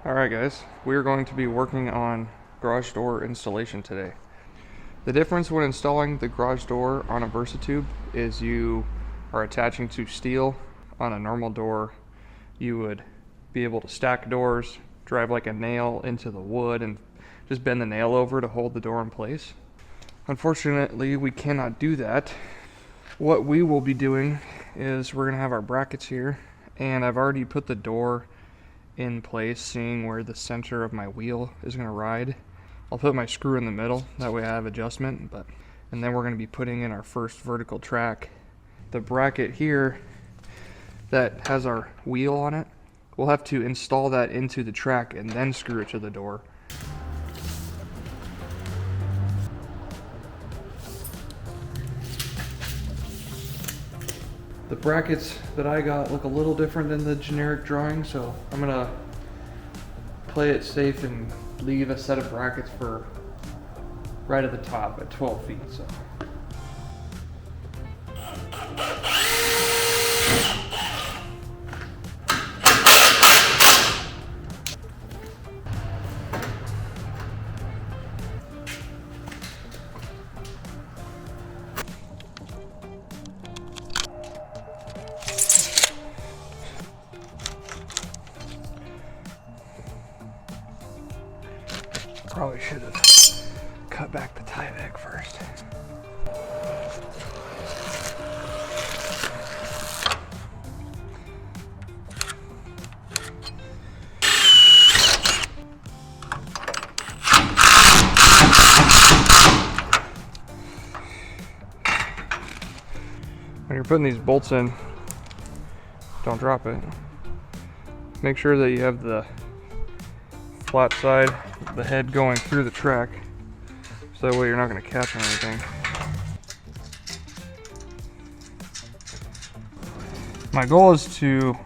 Alright guys, we are going to be working on garage door installation today. The difference when installing the garage door on a Versatube is you are attaching to steel. On a normal door, you would be able to stack doors, drive like a nail into the wood and just bend the nail over to hold the door in place. Unfortunately, we cannot do that. What we will be doing is we're going to have our brackets here, and I've already put the door in place, seeing where the center of my wheel is going to ride. I'll put my screw in the middle, that way I have adjustment, and then we're going to be putting in our first vertical track. The bracket here that has our wheel on it, we'll have to install that into the track and then screw it to the door. The brackets that I got look a little different than the generic drawing, so I'm gonna play it safe and leave a set of brackets for right at the top at 12 feet. So. Probably should have cut back the tie back first. When you're putting these bolts in, don't drop it. Make sure that you have the flat side, the head going through the track, so that way you're not going to catch on anything. My goal is to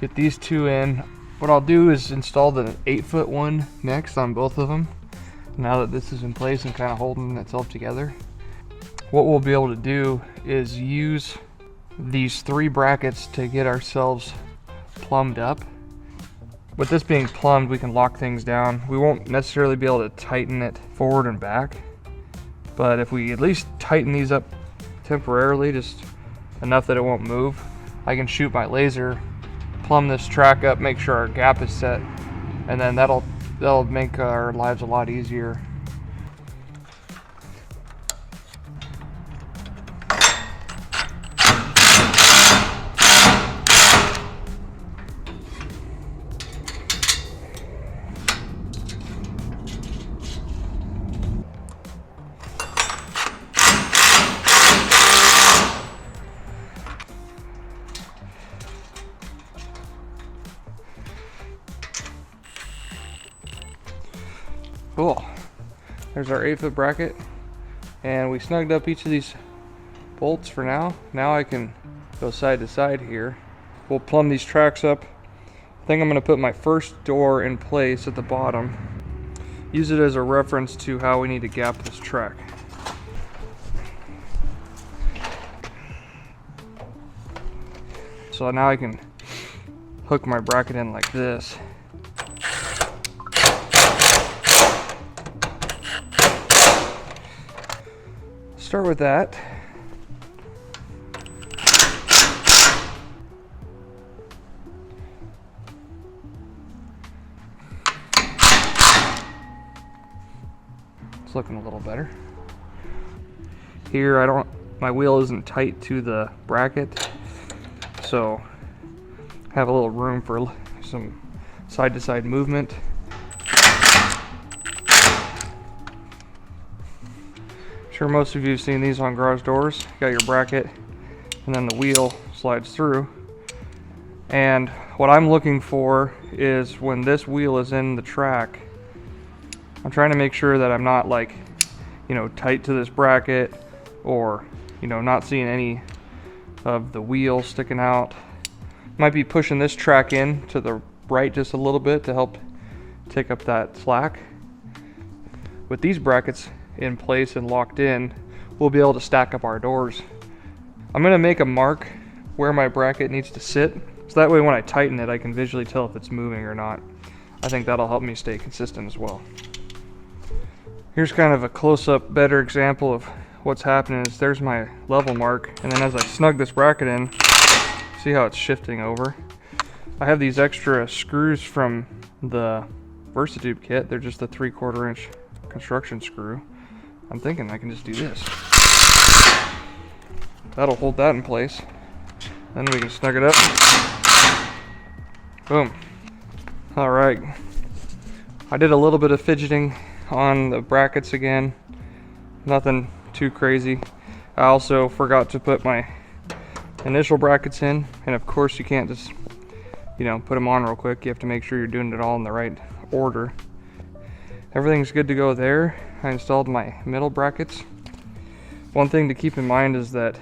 get these two in. What I'll do is install the 8-foot one next on both of them, now that this is in place and kind of holding itself together. What we'll be able to do is use these 3 brackets to get ourselves plumbed up. With this being plumbed, we can lock things down. We won't necessarily be able to tighten it forward and back, but if we at least tighten these up temporarily, just enough that it won't move, I can shoot my laser, plumb this track up, make sure our gap is set, and then that'll make our lives a lot easier. Cool. There's our 8-foot bracket, and we snugged up each of these bolts for now. Now I can go side to side here. We'll plumb these tracks up. I think I'm going to put my first door in place at the bottom. Use it as a reference to how we need to gap this track. So now I can hook my bracket in like this. Start with that. It's looking a little better. Here my wheel isn't tight to the bracket, so have a little room for some side to side movement. Sure, most of you have seen these on garage doors. You got your bracket and then the wheel slides through. And what I'm looking for is when this wheel is in the track, I'm trying to make sure that I'm not tight to this bracket, or not seeing any of the wheel sticking out. Might be pushing this track in to the right just a little bit to help take up that slack. With these brackets in place and locked in, we'll be able to stack up our doors. I'm going to make a mark where my bracket needs to sit, so that way when I tighten it I can visually tell if it's moving or not. I think that'll help me stay consistent as well. Here's kind of a close-up, better example of what's happening. Is there's my level mark, and then as I snug this bracket in, see how it's shifting over? I have these extra screws from the Versatube kit. They're just a 3/4 inch construction screw. I'm thinking I can just do this. That'll hold that in place. Then we can snug it up. Boom. All right. I did a little bit of fidgeting on the brackets again. Nothing too crazy. I also forgot to put my initial brackets in, and of course you can't just, put them on real quick. You have to make sure you're doing it all in the right order. Everything's good to go there. I installed my middle brackets. One thing to keep in mind is that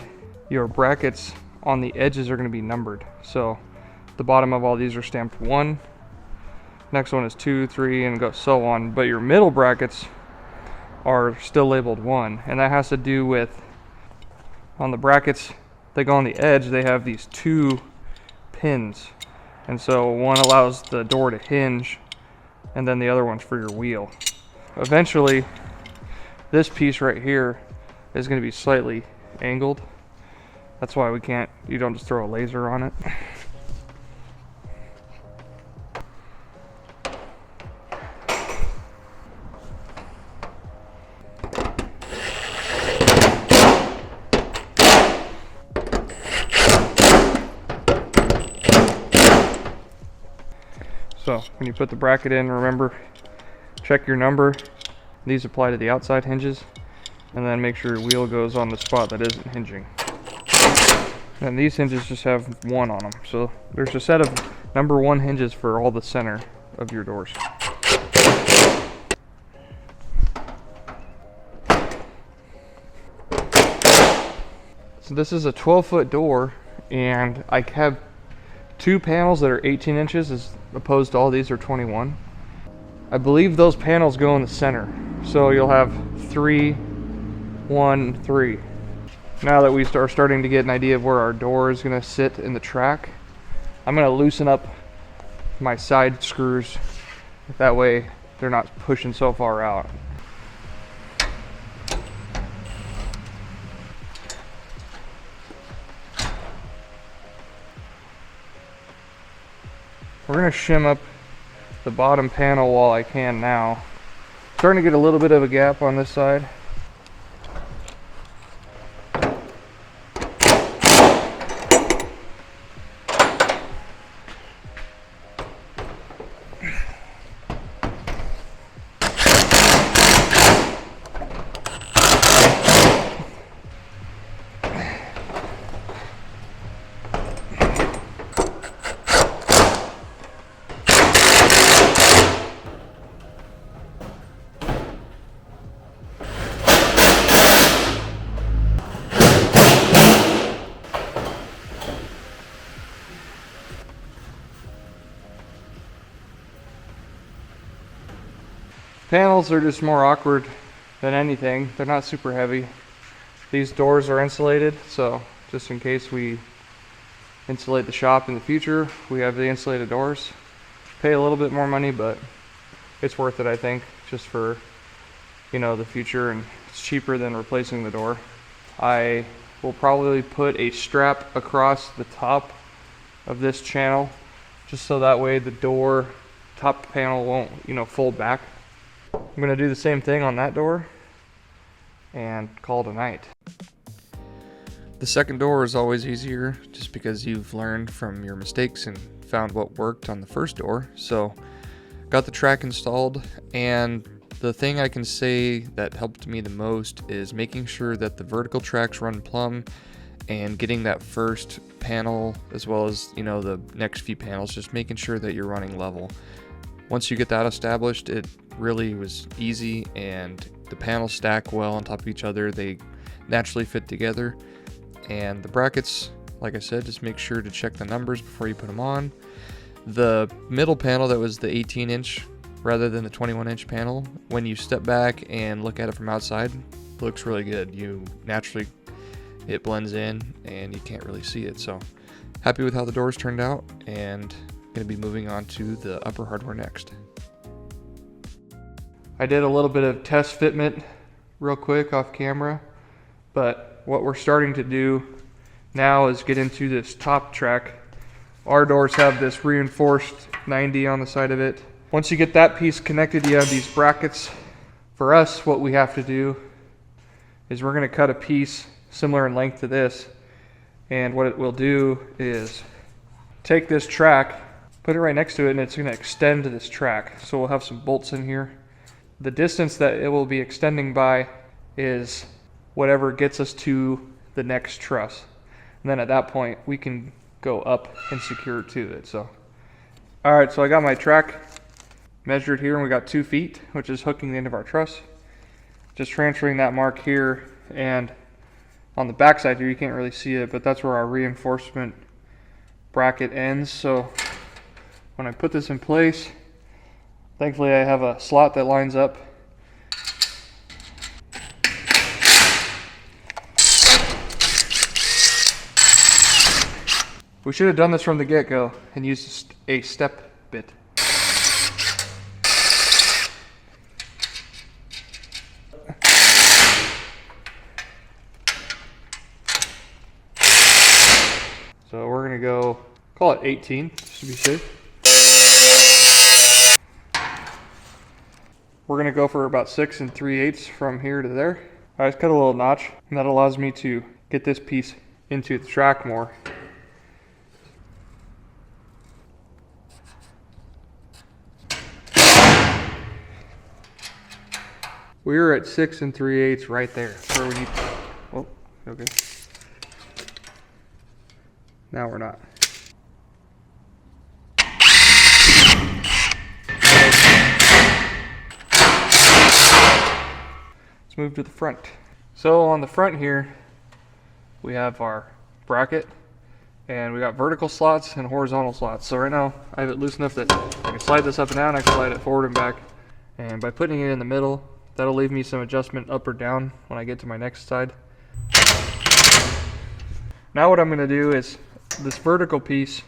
your brackets on the edges are going to be numbered. So the bottom of all these are stamped 1. Next one is 2, 3, and go so on. But your middle brackets are still labeled 1, and that has to do with on the brackets that go on the edge, they have these 2 pins, and so one allows the door to hinge, and then the other one's for your wheel. Eventually, this piece right here is going to be slightly angled. That's why you don't just throw a laser on it. So when you put the bracket in, remember, check your number. These apply to the outside hinges, and then make sure your wheel goes on the spot that isn't hinging. And these hinges just have 1 on them. So there's a set of number 1 hinges for all the center of your doors. So this is a 12-foot door, and I have 2 panels that are 18 inches as opposed to all these are 21. I believe those panels go in the center. So you'll have 3, 1, 3. Now that we are starting to get an idea of where our door is going to sit in the track, I'm going to loosen up my side screws. That way they're not pushing so far out. We're going to shim up the bottom panel while I can now. Starting to get a little bit of a gap on this side. Panels are just more awkward than anything. They're not super heavy. These doors are insulated, so just in case we insulate the shop in the future, we have the insulated doors. Pay a little bit more money, but it's worth it, I think, just for the future, and it's cheaper than replacing the door. I will probably put a strap across the top of this channel just so that way the door top panel won't fold back. I'm going to do the same thing on that door and call it a night. The second door is always easier just because you've learned from your mistakes and found what worked on the first door. So got the track installed, and the thing I can say that helped me the most is making sure that the vertical tracks run plumb and getting that first panel as well as the next few panels, just making sure that you're running level. Once you get that established, it really was easy, and the panels stack well on top of each other. They naturally fit together, and the brackets, like I said, just make sure to check the numbers before you put them on. The middle panel that was the 18 inch rather than the 21 inch panel, when you step back and look at it from outside, it looks really good. It blends in and you can't really see it. So happy with how the doors turned out, and going to be moving on to the upper hardware next. I did a little bit of test fitment real quick off camera, but what we're starting to do now is get into this top track. Our doors have this reinforced 90 on the side of it. Once you get that piece connected, you have these brackets. For us, what we have to do is we're going to cut a piece similar in length to this, and what it will do is take this track, put it right next to it, and it's going to extend to this track. So we'll have some bolts in here. The distance that it will be extending by is whatever gets us to the next truss. And then at that point, we can go up and secure to it. So, all right, so I got my track measured here, and we got 2 feet, which is hooking the end of our truss. Just transferring that mark here, and on the back side here, you can't really see it, but that's where our reinforcement bracket ends. So when I put this in place, thankfully I have a slot that lines up. We should have done this from the get-go and used a step bit. So we're gonna go, call it 18, just to be safe. We're gonna go for about 6 3/8 from here to there. I just cut a little notch, and that allows me to get this piece into the track more. We're at 6 3/8 right there. That's where we need. Oh, okay. Now we're not. Let's move to the front. So on the front here, we have our bracket, and we got vertical slots and horizontal slots. So right now, I have it loose enough that I can slide this up and down. I can slide it forward and back. And by putting it in the middle, that'll leave me some adjustment up or down when I get to my next side. Now what I'm going to do is, this vertical piece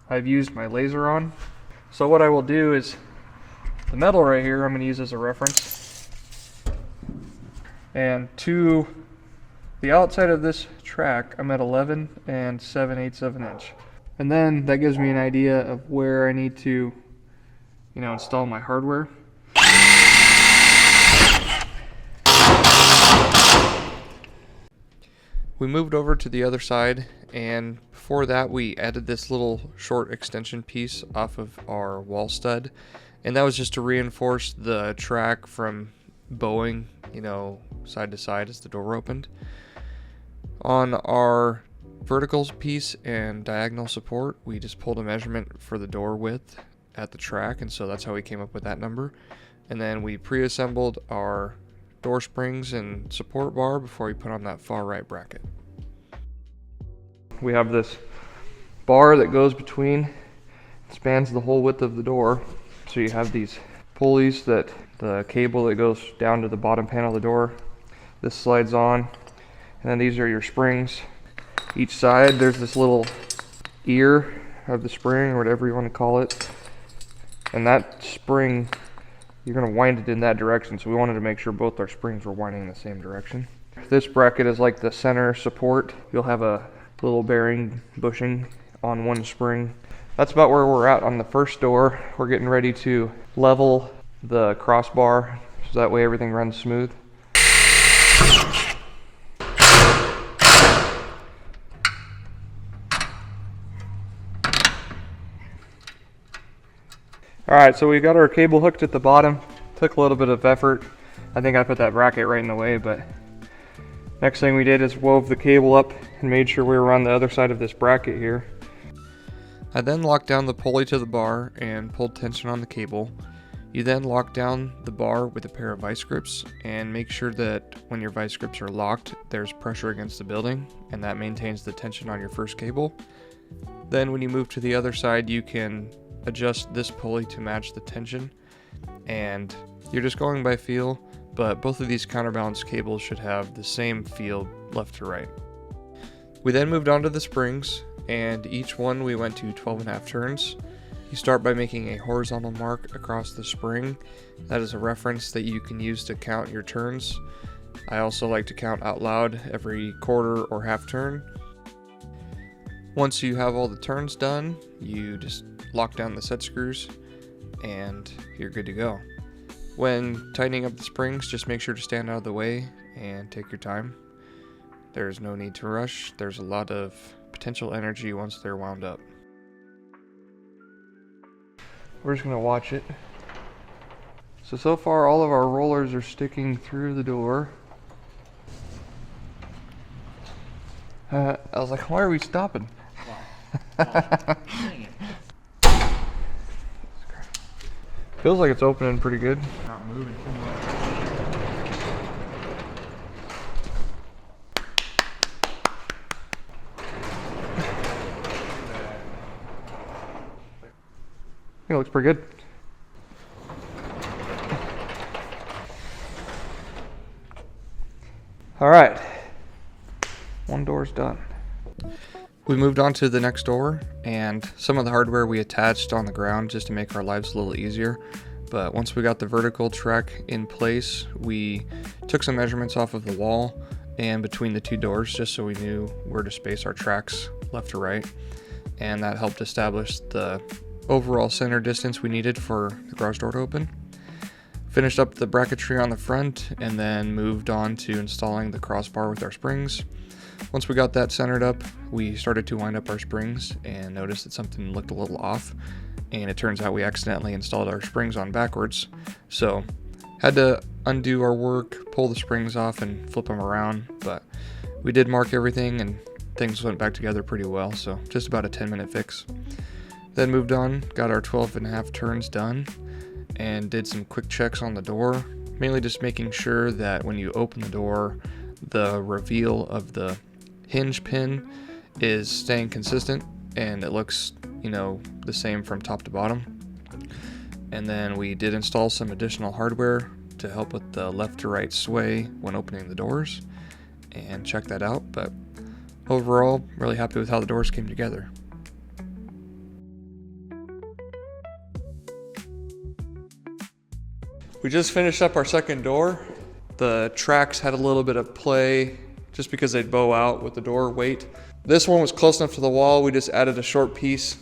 I've used my laser on. So what I will do is, the metal right here I'm going to use as a reference. And to the outside of this track, I'm at 11 7/8 of an inch. And then that gives me an idea of where I need to, install my hardware. We moved over to the other side, and before that we added this little short extension piece off of our wall stud, and that was just to reinforce the track from bowing, side to side as the door opened. On our vertical piece and diagonal support, we just pulled a measurement for the door width at the track, and so that's how we came up with that number. And then we pre-assembled our door springs and support bar before we put on that far right bracket. We have this bar that goes between, spans the whole width of the door. So you have these pulleys, that the cable that goes down to the bottom panel of the door, this slides on, and then these are your springs. Each side there's this little ear of the spring, or whatever you want to call it, and that spring, you're going to wind it in that direction, so we wanted to make sure both our springs were winding in the same direction. This bracket is like the center support. You'll have a little bearing bushing on one spring. That's about where we're at on the first door. We're getting ready to level the crossbar so that way everything runs smooth. Alright, so we got our cable hooked at the bottom. Took a little bit of effort. I think I put that bracket right in the way, but next thing we did is wove the cable up and made sure we were on the other side of this bracket here. I then locked down the pulley to the bar and pulled tension on the cable. You then lock down the bar with a pair of vice grips and make sure that when your vice grips are locked, there's pressure against the building, and that maintains the tension on your first cable. Then when you move to the other side, you can adjust this pulley to match the tension, and you're just going by feel, but both of these counterbalance cables should have the same feel left to right. We then moved on to the springs, and each one we went to 12.5 turns. You start by making a horizontal mark across the spring. That is a reference that you can use to count your turns. I also like to count out loud every quarter or half turn. Once you have all the turns done, you just lock down the set screws and you're good to go. When tightening up the springs, just make sure to stand out of the way and take your time. There's no need to rush. There's a lot of potential energy once they're wound up. We're just gonna watch it. So far all of our rollers are sticking through the door. I was like, why are we stopping? Feels like it's opening pretty good. Not moving too much. It looks pretty good. All right, one door's done. We moved on to the next door, and some of the hardware we attached on the ground just to make our lives a little easier. But once we got the vertical track in place, we took some measurements off of the wall and between the two doors just so we knew where to space our tracks left to right. And that helped establish the overall center distance we needed for the garage door to open. Finished up the bracketry on the front and then moved on to installing the crossbar with our springs. Once we got that centered up, we started to wind up our springs and noticed that something looked a little off. And it turns out we accidentally installed our springs on backwards. So had to undo our work, pull the springs off and flip them around. But we did mark everything and things went back together pretty well. So just about a 10-minute fix. Then moved on, got our 12.5 turns done and did some quick checks on the door. Mainly just making sure that when you open the door, the reveal of the hinge pin is staying consistent and it looks, the same from top to bottom. And then we did install some additional hardware to help with the left to right sway when opening the doors and check that out. But overall, really happy with how the doors came together. We just finished up our second door. The tracks had a little bit of play just because they'd bow out with the door weight. This one was close enough to the wall. We just added a short piece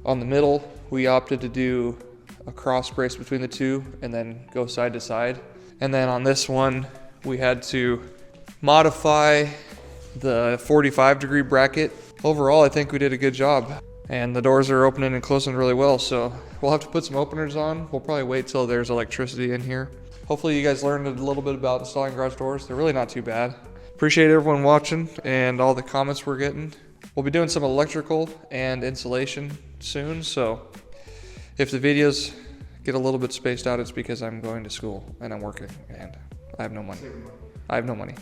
on the middle. We opted to do a cross brace between the two and then go side to side. And then on this one, we had to modify the 45-degree bracket. Overall, I think we did a good job. And the doors are opening and closing really well, so we'll have to put some openers on. We'll probably wait till there's electricity in here. Hopefully you guys learned a little bit about installing garage doors. They're really not too bad. Appreciate everyone watching and all the comments we're getting. We'll be doing some electrical and insulation soon, so if the videos get a little bit spaced out, it's because I'm going to school and I'm working and I have no money.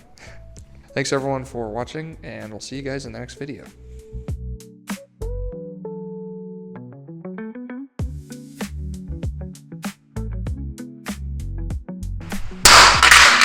Thanks everyone for watching, and we'll see you guys in the next video.